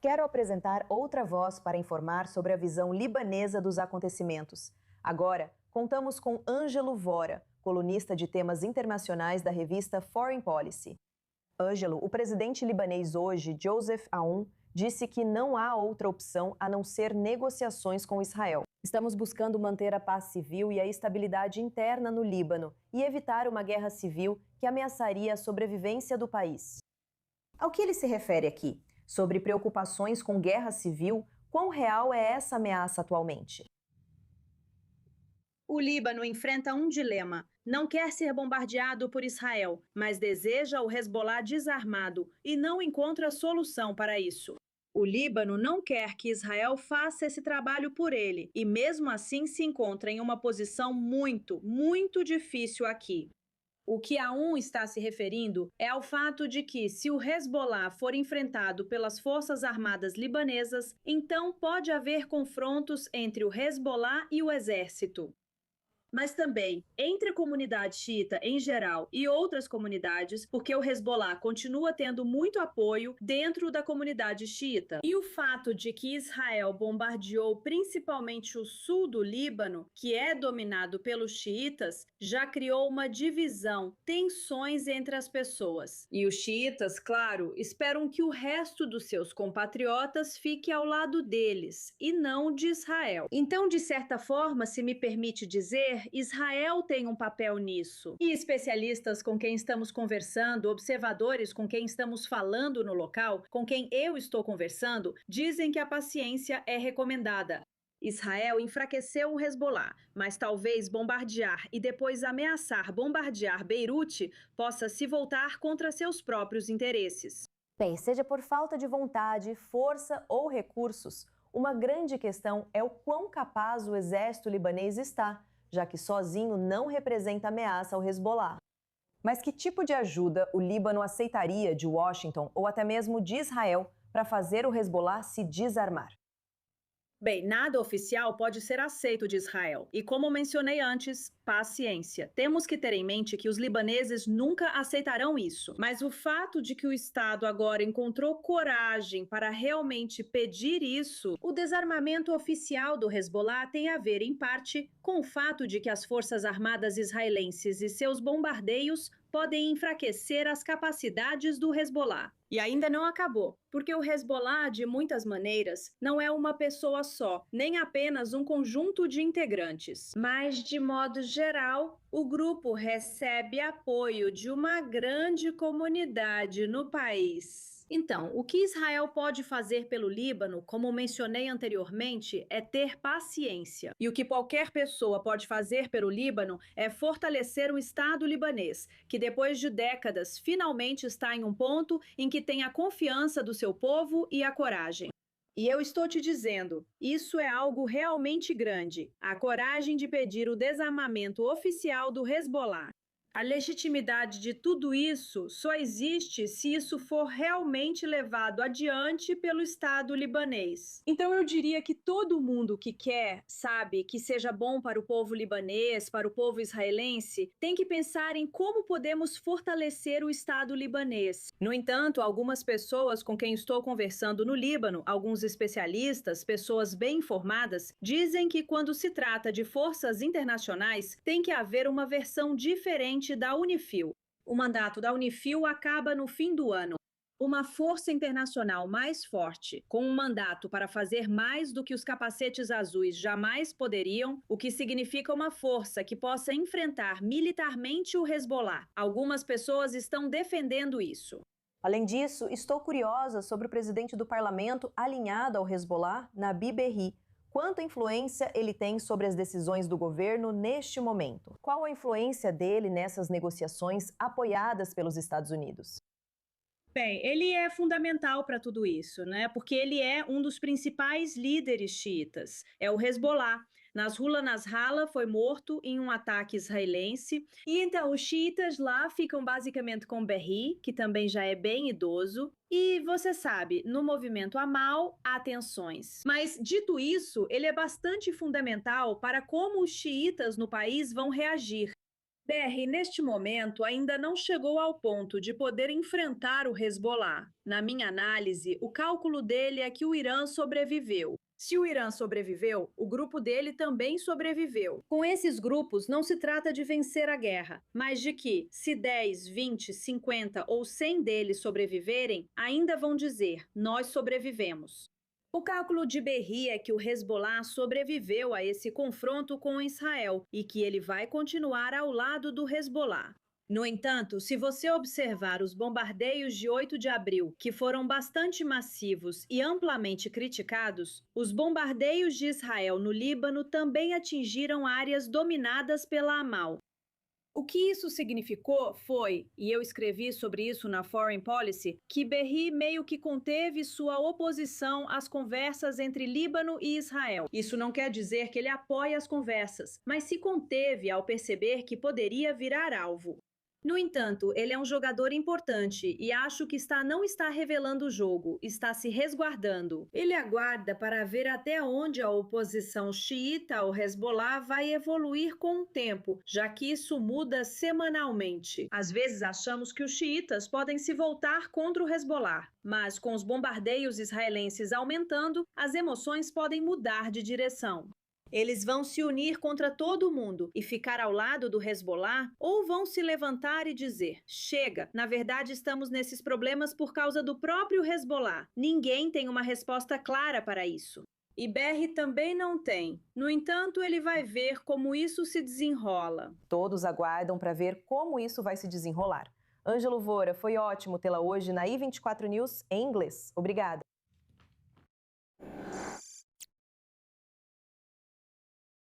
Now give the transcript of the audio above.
Quero apresentar outra voz para informar sobre a visão libanesa dos acontecimentos. Agora, contamos com Ângelo Vora, colunista de temas internacionais da revista Foreign Policy. Ângelo, o presidente libanês hoje, Joseph Aoun, disse que não há outra opção a não ser negociações com Israel. Estamos buscando manter a paz civil e a estabilidade interna no Líbano e evitar uma guerra civil que ameaçaria a sobrevivência do país. Ao que ele se refere aqui? Sobre preocupações com guerra civil, quão real é essa ameaça atualmente? O Líbano enfrenta um dilema. Não quer ser bombardeado por Israel, mas deseja o Hezbollah desarmado e não encontra solução para isso. O Líbano não quer que Israel faça esse trabalho por ele e, mesmo assim, se encontra em uma posição muito difícil aqui. O que Aoun está se referindo é ao fato de que, se o Hezbollah for enfrentado pelas forças armadas libanesas, então pode haver confrontos entre o Hezbollah e o exército. Mas também entre a comunidade xiita em geral e outras comunidades, porque o Hezbollah continua tendo muito apoio dentro da comunidade xiita. E o fato de que Israel bombardeou principalmente o sul do Líbano, que é dominado pelos xiitas, já criou uma divisão, tensões entre as pessoas. E os xiitas, claro, esperam que o resto dos seus compatriotas fique ao lado deles e não de Israel. Então, de certa forma, se me permite dizer, Israel tem um papel nisso. E especialistas com quem estamos conversando, observadores com quem estamos falando no local, com quem eu estou conversando, dizem que a paciência é recomendada. Israel enfraqueceu o Hezbollah, mas talvez bombardear e depois ameaçar bombardear Beirute possa se voltar contra seus próprios interesses. Bem, seja por falta de vontade, força ou recursos, uma grande questão é o quão capaz o exército libanês está, já que sozinho não representa ameaça ao Hezbollah. Mas que tipo de ajuda o Líbano aceitaria de Washington ou até mesmo de Israel para fazer o Hezbollah se desarmar? Bem, nada oficial pode ser aceito de Israel. E como mencionei antes, paciência. Temos que ter em mente que os libaneses nunca aceitarão isso. Mas o fato de que o Estado agora encontrou coragem para realmente pedir isso, o desarmamento oficial do Hezbollah tem a ver, em parte, com o fato de que as forças armadas israelenses e seus bombardeios podem enfraquecer as capacidades do Hezbollah. E ainda não acabou, porque o Hezbollah, de muitas maneiras, não é uma pessoa só, nem apenas um conjunto de integrantes. Mas, de modo geral, o grupo recebe apoio de uma grande comunidade no país. Então, o que Israel pode fazer pelo Líbano, como mencionei anteriormente, é ter paciência. E o que qualquer pessoa pode fazer pelo Líbano é fortalecer o Estado libanês, que depois de décadas finalmente está em um ponto em que tem a confiança do seu povo e a coragem. E eu estou te dizendo, isso é algo realmente grande, a coragem de pedir o desarmamento oficial do Hezbollah. A legitimidade de tudo isso só existe se isso for realmente levado adiante pelo Estado libanês. Então eu diria que todo mundo que quer, sabe, que seja bom para o povo libanês, para o povo israelense, tem que pensar em como podemos fortalecer o Estado libanês. No entanto, algumas pessoas com quem estou conversando no Líbano, alguns especialistas, pessoas bem informadas, dizem que quando se trata de forças internacionais, tem que haver uma versão diferente da UNIFIL. O mandato da UNIFIL acaba no fim do ano. Uma força internacional mais forte, com um mandato para fazer mais do que os capacetes azuis jamais poderiam, o que significa uma força que possa enfrentar militarmente o Hezbollah. Algumas pessoas estão defendendo isso. Além disso, estou curiosa sobre o presidente do parlamento alinhado ao Hezbollah, Nabi Berri. Quanta influência ele tem sobre as decisões do governo neste momento? Qual a influência dele nessas negociações apoiadas pelos Estados Unidos? Bem, ele é fundamental para tudo isso, né? Porque ele é um dos principais líderes xiitas, é o Hezbollah. Nasrullah Nasrallah foi morto em um ataque israelense. E então os xiitas lá ficam basicamente com Berri, que também já é bem idoso. E você sabe, no movimento Amal há tensões. Mas, dito isso, ele é bastante fundamental para como os xiitas no país vão reagir. BR, neste momento, ainda não chegou ao ponto de poder enfrentar o Hezbollah. Na minha análise, o cálculo dele é que o Irã sobreviveu. Se o Irã sobreviveu, o grupo dele também sobreviveu. Com esses grupos, não se trata de vencer a guerra, mas de que, se 10, 20, 50 ou 100 deles sobreviverem, ainda vão dizer: nós sobrevivemos. O cálculo de Berri é que o Hezbollah sobreviveu a esse confronto com Israel e que ele vai continuar ao lado do Hezbollah. No entanto, se você observar os bombardeios de 8 de abril, que foram bastante massivos e amplamente criticados, os bombardeios de Israel no Líbano também atingiram áreas dominadas pela Amal. O que isso significou foi, e eu escrevi sobre isso na Foreign Policy, que Berri meio que conteve sua oposição às conversas entre Líbano e Israel. Isso não quer dizer que ele apoia as conversas, mas se conteve ao perceber que poderia virar alvo. No entanto, ele é um jogador importante e acho que não está revelando o jogo, está se resguardando. Ele aguarda para ver até onde a oposição xiita ao Hezbollah vai evoluir com o tempo, já que isso muda semanalmente. Às vezes achamos que os xiitas podem se voltar contra o Hezbollah, mas com os bombardeios israelenses aumentando, as emoções podem mudar de direção. Eles vão se unir contra todo mundo e ficar ao lado do Hezbollah, ou vão se levantar e dizer: chega, na verdade estamos nesses problemas por causa do próprio Hezbollah. Ninguém tem uma resposta clara para isso. E Berri também não tem. No entanto, ele vai ver como isso se desenrola. Todos aguardam para ver como isso vai se desenrolar. Ângelo Vora, foi ótimo tê-la hoje na I24 News em inglês. Obrigada.